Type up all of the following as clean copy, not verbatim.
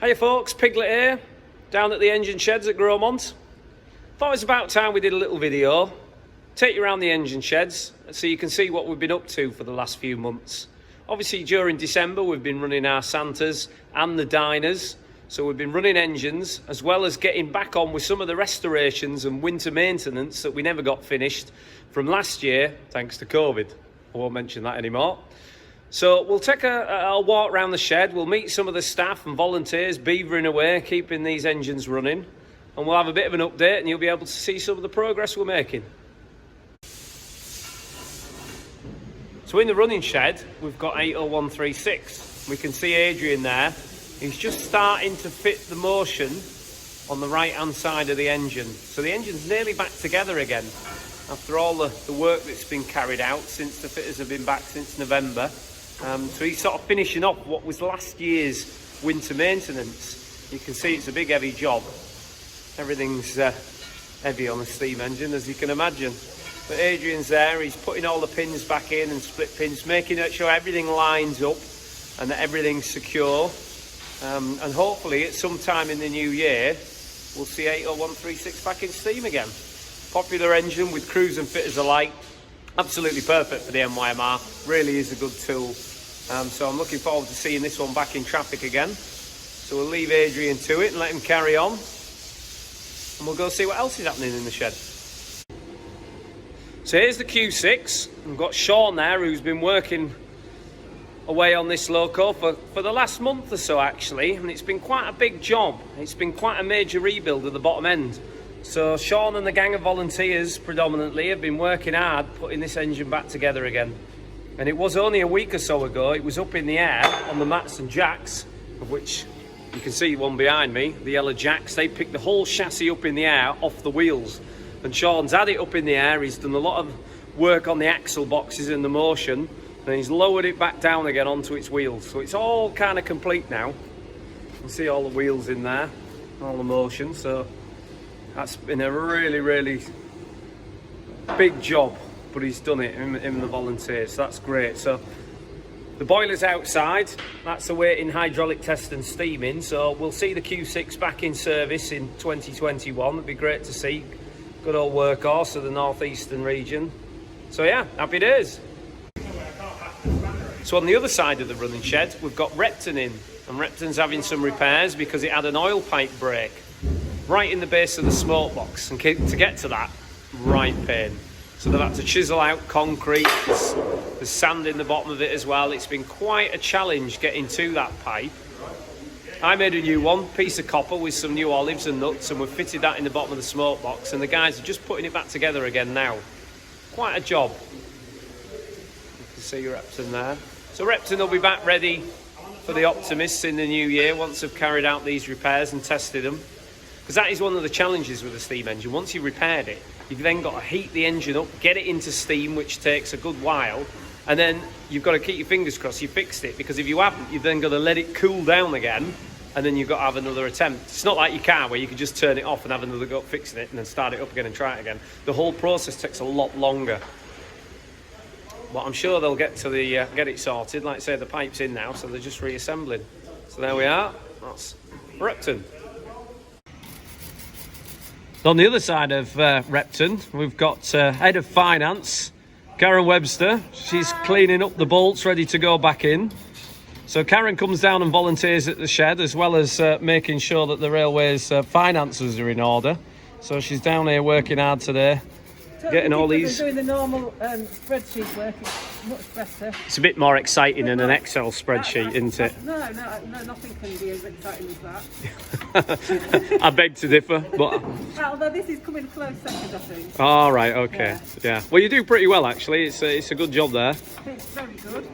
Hiya folks, Piglet here, down at the engine sheds at 𝙎𝙬𝘽𝙎𝘾𝙍𝑒. Thought it was about time we did a little video, take you around the engine sheds so you can see what we've been up to for the last few months. Obviously during December we've been running our Santas and the diners, so we've been running engines as well as getting back on with some of the restorations and winter maintenance that we never got finished from last year thanks to COVID. I won't mention that anymore. So we'll take a walk around the shed, we'll meet some of the staff and volunteers beavering away, keeping these engines running, and we'll have a bit of an update and you'll be able to see some of the progress we're making. So in the running shed, we've got 𝙎𝙬𝘾𝙍𝙄𝘼. We can see Adrian there. He's just starting to fit the motion on the right-hand side of the engine. So the engine's nearly back together again after all the work that's been carried out since the fitters have been back since November. So he's sort of finishing off what was last year's winter maintenance. You can see it's a big heavy job. Everything's heavy on a steam engine, as you can imagine. But Adrian's there, he's putting all the pins back in and split pins, making sure everything lines up and that everything's secure. And hopefully at some time in the new year, we'll see 𝙎𝙬𝘾𝙍𝙄𝘼 back in steam again. Popular engine with crews and fitters alike. Absolutely perfect for the NYMR, really is a good tool. So I'm looking forward to seeing this one back in traffic again. So we'll leave Adrian to it and let him carry on. And we'll go see what else is happening in the shed. So here's the Q6. We've got Sean there who's been working away on this loco for the last month or so actually. And it's been quite a big job. It's been quite a major rebuild at the bottom end. So Sean and the gang of volunteers predominantly have been working hard putting this engine back together again. And it was only a week or so ago, it was up in the air on the mats and jacks, of which you can see one behind me, the yellow jacks. They picked the whole chassis up in the air off the wheels. And Sean's had it up in the air, he's done a lot of work on the axle boxes and the motion, and he's lowered it back down again onto its wheels. So it's all kind of complete now. You can see all the wheels in there, all the motion. So that's been a really big job, but he's done it, him and the volunteers, so that's great. So the boiler's outside, that's awaiting hydraulic test and steaming, so we'll see the Q6 back in service in 2021. It'd be great to see. Good old workhorse of the northeastern region. So yeah, happy days. So on the other side of the running shed, we've got Repton in, and Repton's having some repairs because it had an oil pipe break right in the base of the smoke box, and to get to that, right pain. So they've had to chisel out concrete, there's sand in the bottom of it as well. It's been quite a challenge getting to that pipe. I made a new one, piece of copper with some new olives and nuts, and we've fitted that in the bottom of the smoke box, and the guys are just putting it back together again now. Quite a job. You can see Repton there. So Repton will be back ready for the Optimists in the new year once they've carried out these repairs and tested them. Because that is one of the challenges with a steam engine. Once you've repaired it, you've then got to heat the engine up, get it into steam, which takes a good while, and then you've got to keep your fingers crossed you fixed it, because if you haven't, you've then got to let it cool down again, and then you've got to have another attempt. It's not like your car where you can just turn it off and have another go at fixing it and then start it up again and try it again. The whole process takes a lot longer. But I'm sure they'll get to the get it sorted. Like I say, the pipe's in now, so they're just reassembling. So there we are. That's Repton. On the other side of Repton, we've got Head of Finance, Karen Webster. She's cleaning up the bolts, ready to go back in. So Karen comes down and volunteers at the shed, as well as making sure that the railway's finances are in order. So she's down here working hard today, getting all these. Doing the normal spreadsheet work, it's much better. It's a bit more exciting than an Excel spreadsheet, isn't it? No, nothing can be as exciting as that. I beg to differ, but Although this is coming close second, I think. all right, okay, yeah. Well, you do pretty well actually. It's a good job there. It's very good.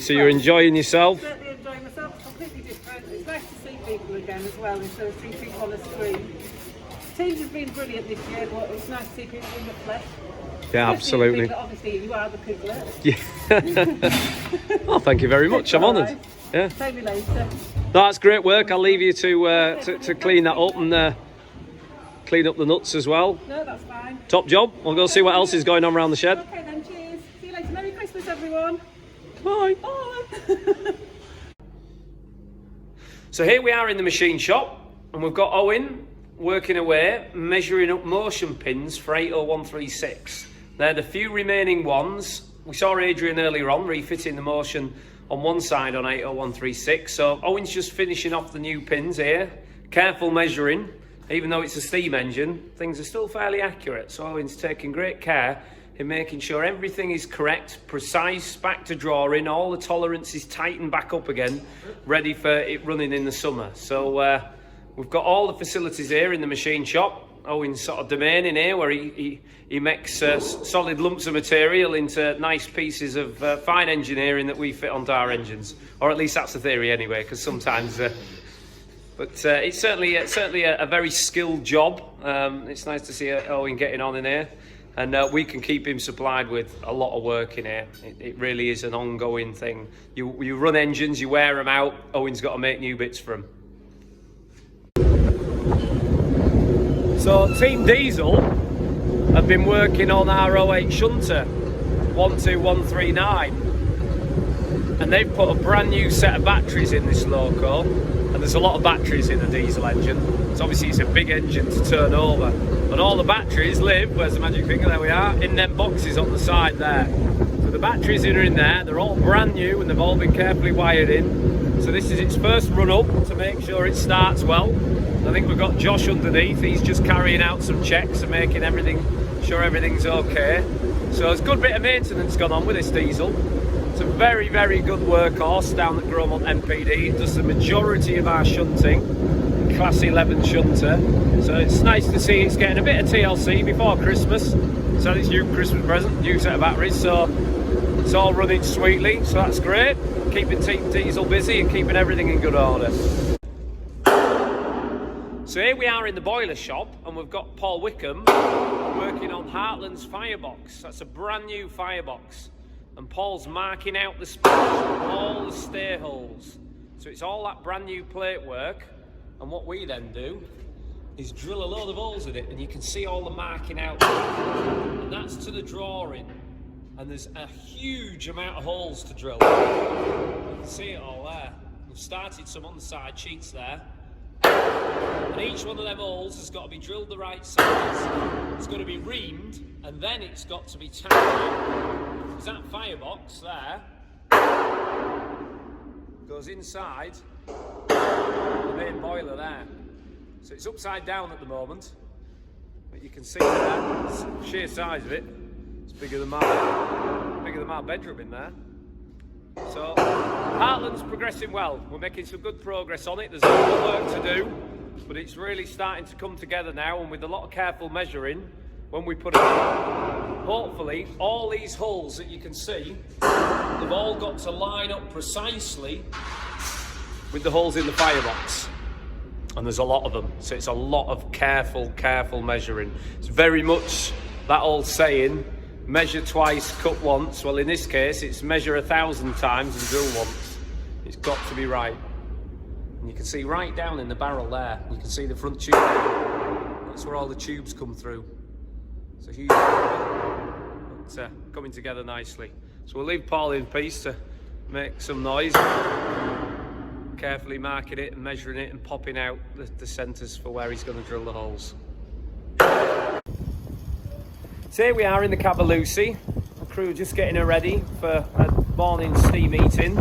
So you're enjoying yourself? Certainly enjoying myself. Completely different. It's nice to see people again as well, instead of seeing people on the screen. Teams have been brilliant this year, but it's nice to see people in the flesh. Yeah, absolutely. Piglet, obviously, you are the Piglet. Yeah. Well, thank you very much. I'm honoured. Yeah. Maybe later. No, that's great work. I'll leave you to clean that up and clean up the nuts as well. No, that's fine. Top job. We'll go see what else is going on around the shed. Okay then, cheers. See you later. Merry Christmas, everyone. Bye. Bye. So here we are in the machine shop, and we've got Owen working away, measuring up motion pins for 𝙎𝙊𝘾𝙄𝘼. They're the few remaining ones. We saw Adrian earlier on refitting the motion on one side on 80136. So Owen's just finishing off the new pins here. Careful measuring, even though it's a steam engine, things are still fairly accurate. So Owen's taking great care in making sure everything is correct, precise, back to drawing, all the tolerances tightened back up again, ready for it running in the summer. So we've got all the facilities here in the machine shop. Owen's sort of domain in here where he makes solid lumps of material into nice pieces of fine engineering that we fit onto our engines, or at least that's the theory anyway, because sometimes but it's certainly a very skilled job. It's nice to see Owen getting on in here, and we can keep him supplied with a lot of work in here. It really is an ongoing thing. You run engines, you wear them out, Owen's got to make new bits for them. So Team Diesel have been working on our 08 shunter 12139, and they've put a brand new set of batteries in this loco, and there's a lot of batteries in a diesel engine. So obviously it's a big engine to turn over, and all the batteries live, where's the magic finger, there we are, in them boxes on the side there. So the batteries are in there, they're all brand new and they've all been carefully wired in. So this is its first run up to make sure it starts well. I think we've got Josh underneath, he's just carrying out some checks and making sure everything's okay. So it's a good bit of maintenance gone on with this diesel. It's a very, very good workhorse down at Gromont MPD. It does the majority of our shunting, class 11 shunter. So it's nice to see it's getting a bit of TLC before Christmas. So it's new Christmas present, new set of batteries. So it's all running sweetly, so that's great. Keeping Team Diesel busy and keeping everything in good order. So here we are in the boiler shop, and we've got Paul Wickham working on Heartland's firebox. That's a brand new firebox, and Paul's marking out the sponge, all the stay holes. So it's all that brand new plate work, and what we then do is drill a load of holes in it, and you can see all the marking out, and that's to the drawing. And there's a huge amount of holes to drill. You can see it all there. We've started some on the side sheets there. And each one of them holes has got to be drilled the right size. It's got to be reamed, and then it's got to be tightened. Because that firebox there goes inside the main boiler there. So it's upside down at the moment, but you can see there, the sheer size of it. It's bigger than my bedroom in there. So Heartland's progressing well. We're making some good progress on it. There's a lot of work to do, but it's really starting to come together now, and with a lot of careful measuring when we put it in, hopefully all these holes that you can see, they've all got to line up precisely with the holes in the firebox. And there's a lot of them, so it's a lot of careful measuring. It's very much that old saying, measure twice, cut once. Well, in this case, it's measure 1,000 times and drill once. It's got to be right. And you can see right down in the barrel there, you can see the front tube. That's where all the tubes come through. It's a huge barrel, but coming together nicely. So we'll leave Paul in peace to make some noise. Carefully marking it and measuring it and popping out the centres for where he's going to drill the holes. So here we are in the Caballucci. The crew just getting her ready for a morning steam meeting.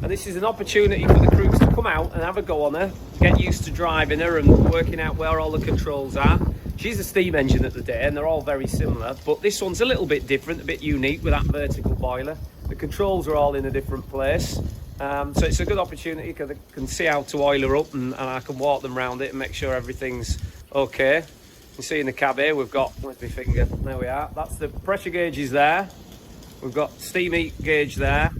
And this is an opportunity for the crews to come out and have a go on her, get used to driving her and working out where all the controls are. She's a steam engine at the day, and they're all very similar, but this one's a little bit different, a bit unique with that vertical boiler. The controls are all in a different place. So it's a good opportunity because I can see how to oil her up, and I can walk them around it and make sure everything's okay. You see in the cab here, we've got, where's my finger? There we are. That's the pressure gauges there. We've got steam heat gauge there.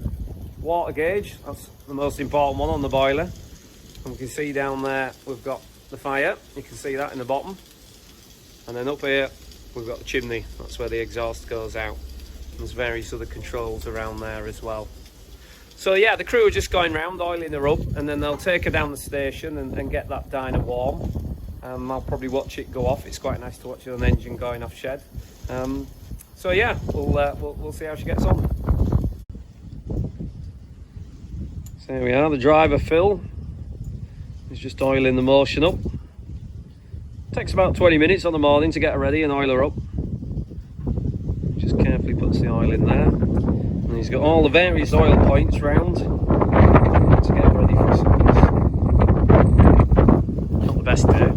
Water gauge, that's the most important one on the boiler. And we can see down there, we've got the fire. You can see that in the bottom. And then up here, we've got the chimney. That's where the exhaust goes out. And there's various other controls around there as well. So yeah, the crew are just going round, oiling her up, and then they'll take her down the station and get that dyno warm. I'll probably watch it go off. It's quite nice to watch an engine going off shed. So yeah, we'll see how she gets on. So there we are, the driver Phil He's just oiling the motion up. Takes about 20 minutes on the morning to get her ready and oil her up. Just carefully puts the oil in there. And he's got all the various oil points round to get ready for service. Not the best day.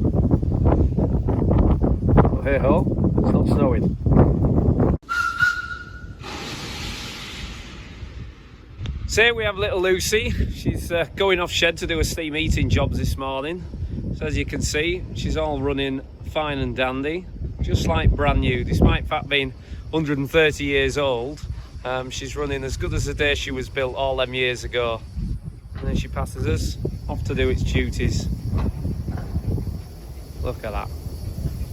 But hey ho, it's not snowing. So here we have little Lucy. She's going off shed to do her steam heating jobs this morning. So as you can see, she's all running fine and dandy, just like brand new. Despite fact being 130 years old, she's running as good as the day she was built all them years ago. And then she passes us off to do its duties. Look at that,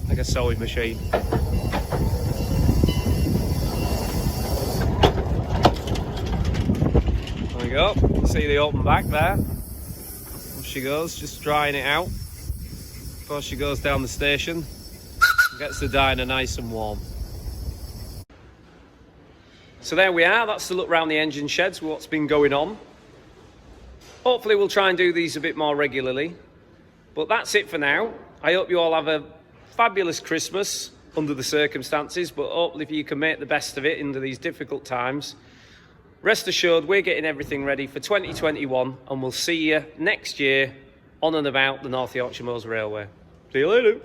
like a sewing machine. There we go, see the open back there. Off she goes, just drying it out before she goes down the station and gets the diner nice and warm. So there we are, that's the look round the engine sheds, what's been going on. Hopefully we'll try and do these a bit more regularly. But that's it for now. I hope you all have a fabulous Christmas under the circumstances, but hopefully you can make the best of it under these difficult times. Rest assured, we're getting everything ready for 2021 and we'll see you next year on and about the North Yorkshire Moors Railway. See you later.